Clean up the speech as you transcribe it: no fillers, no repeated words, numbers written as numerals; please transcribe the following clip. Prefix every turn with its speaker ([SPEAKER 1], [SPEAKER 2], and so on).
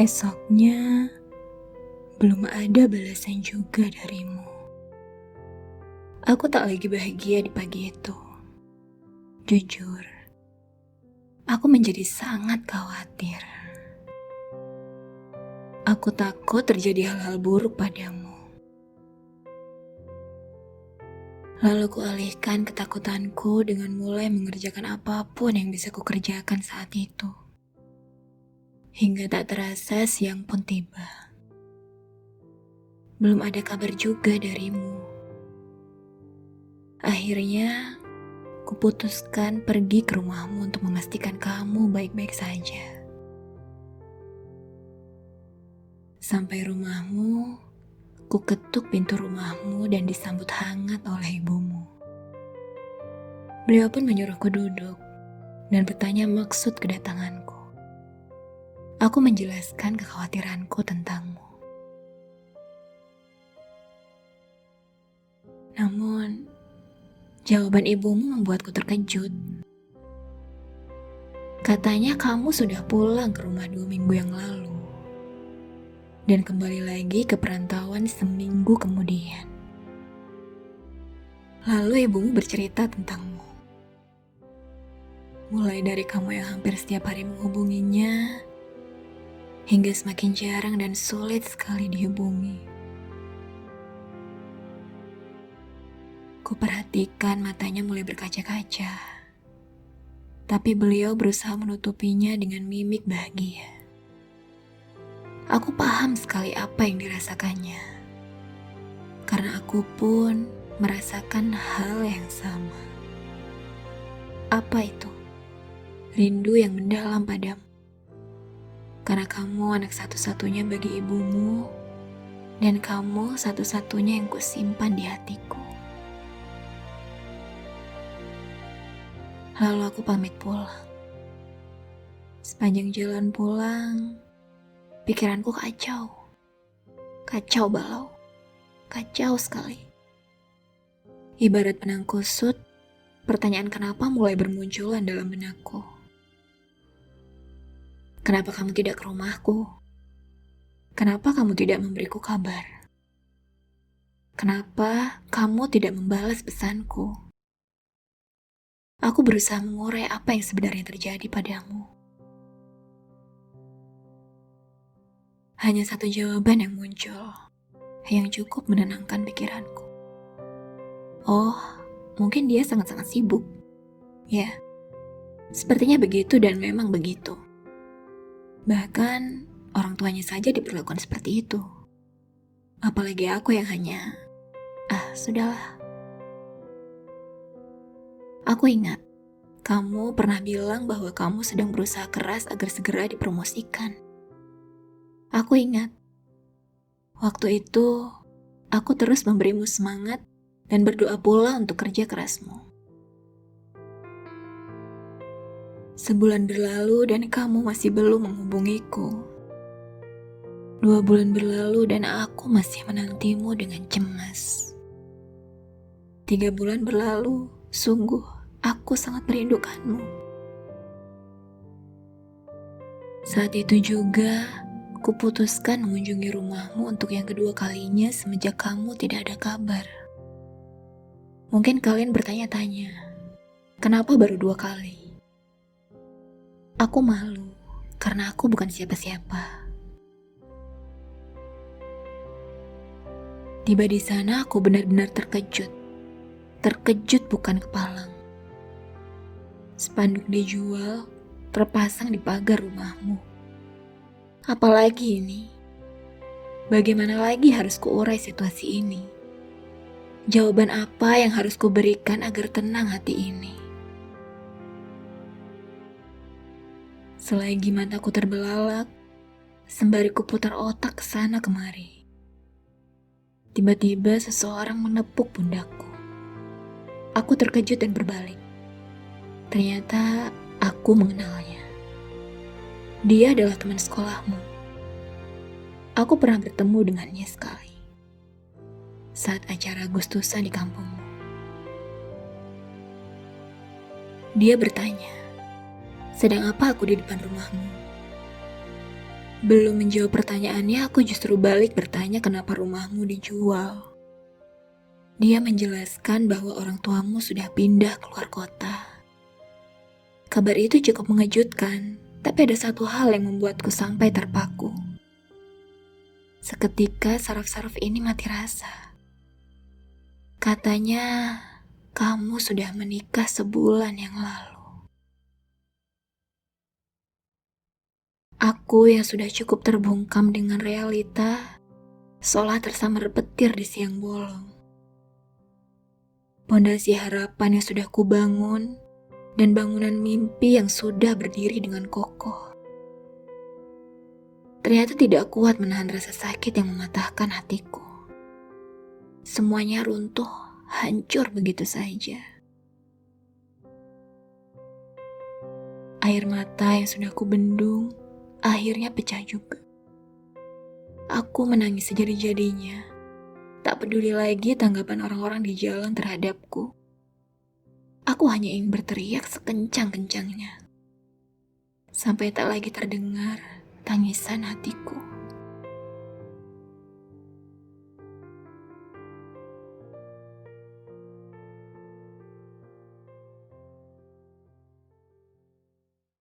[SPEAKER 1] Esoknya, belum ada balasan juga darimu. Aku tak lagi bahagia di pagi itu. Jujur, aku menjadi sangat khawatir. Aku takut terjadi hal-hal buruk padamu. Lalu kualihkan ketakutanku dengan mulai mengerjakan apapun yang bisa kukerjakan saat itu. Hingga tak terasa siang pun tiba. Belum ada kabar juga darimu. Akhirnya, kuputuskan pergi ke rumahmu untuk memastikan kamu baik-baik saja. Sampai rumahmu, ku ketuk pintu rumahmu dan disambut hangat oleh ibumu. Beliau pun menyuruhku duduk dan bertanya maksud kedatanganku. Aku menjelaskan kekhawatiranku tentangmu. Namun, jawaban ibumu membuatku terkejut. Katanya kamu sudah pulang ke rumah 2 minggu yang lalu. Dan kembali lagi ke perantauan seminggu kemudian. Lalu ibumu bercerita tentangmu. Mulai dari kamu yang hampir setiap hari menghubunginya, hingga semakin jarang dan sulit sekali dihubungi. Kuperhatikan matanya mulai berkaca-kaca, tapi beliau berusaha menutupinya dengan mimik bahagia. Aku paham sekali apa yang dirasakannya, karena aku pun merasakan hal yang sama. Apa itu? Rindu yang mendalam padamu. Karena kamu anak satu-satunya bagi ibumu, dan kamu satu-satunya yang kusimpan di hatiku. Lalu aku pamit pulang. Sepanjang jalan pulang, pikiranku kacau. Kacau balau. Kacau sekali. Ibarat benang kusut, pertanyaan kenapa mulai bermunculan dalam benakku. Kenapa kamu tidak ke rumahku? Kenapa kamu tidak memberiku kabar? Kenapa kamu tidak membalas pesanku? Aku berusaha mengurai apa yang sebenarnya terjadi padamu. Hanya satu jawaban yang muncul, yang cukup menenangkan pikiranku. Oh, mungkin dia sangat-sangat sibuk. Ya, sepertinya begitu dan memang begitu. Bahkan, orang tuanya saja diperlakukan seperti itu. Apalagi aku yang hanya, sudahlah. Aku ingat, kamu pernah bilang bahwa kamu sedang berusaha keras agar segera dipromosikan. Aku ingat, waktu itu aku terus memberimu semangat dan berdoa pula untuk kerja kerasmu. Sebulan berlalu dan kamu masih belum menghubungiku. 2 bulan berlalu dan aku masih menantimu dengan cemas. 3 bulan berlalu, sungguh aku sangat merindukanmu. Saat itu juga, kuputuskan mengunjungi rumahmu untuk yang kedua kalinya semenjak kamu tidak ada kabar. Mungkin kalian bertanya-tanya, kenapa baru 2 kali? Aku malu, karena aku bukan siapa-siapa. Tiba di sana aku benar-benar terkejut. Terkejut bukan kepalang. Spanduk dijual, terpasang di pagar rumahmu. Apalagi ini? Bagaimana lagi harus kuurai situasi ini? Jawaban apa yang harus kuberikan agar tenang hati ini? Selagi mataku terbelalak, sembari kuputar otak ke sana kemari. Tiba-tiba seseorang menepuk pundakku. Aku terkejut dan berbalik. Ternyata aku mengenalnya. Dia adalah teman sekolahmu. Aku pernah bertemu dengannya sekali. Saat acara Agustusan di kampungmu. Dia bertanya, sedang apa aku di depan rumahmu? Belum menjawab pertanyaannya, aku justru balik bertanya kenapa rumahmu dijual. Dia menjelaskan bahwa orang tuamu sudah pindah keluar kota. Kabar itu cukup mengejutkan, tapi ada satu hal yang membuatku sampai terpaku. Seketika saraf-saraf ini mati rasa. Katanya, kamu sudah menikah sebulan yang lalu. Aku yang sudah cukup terbungkam dengan realita, seolah tersambar petir di siang bolong. Pondasi harapan yang sudah kubangun, dan bangunan mimpi yang sudah berdiri dengan kokoh. Ternyata tidak kuat menahan rasa sakit yang mematahkan hatiku. Semuanya runtuh, hancur begitu saja. Air mata yang sudah kubendung, akhirnya pecah juga. Aku menangis sejadi-jadinya. Tak peduli lagi tanggapan orang-orang di jalan terhadapku. Aku hanya ingin berteriak sekencang-kencangnya. Sampai tak lagi terdengar tangisan hatiku.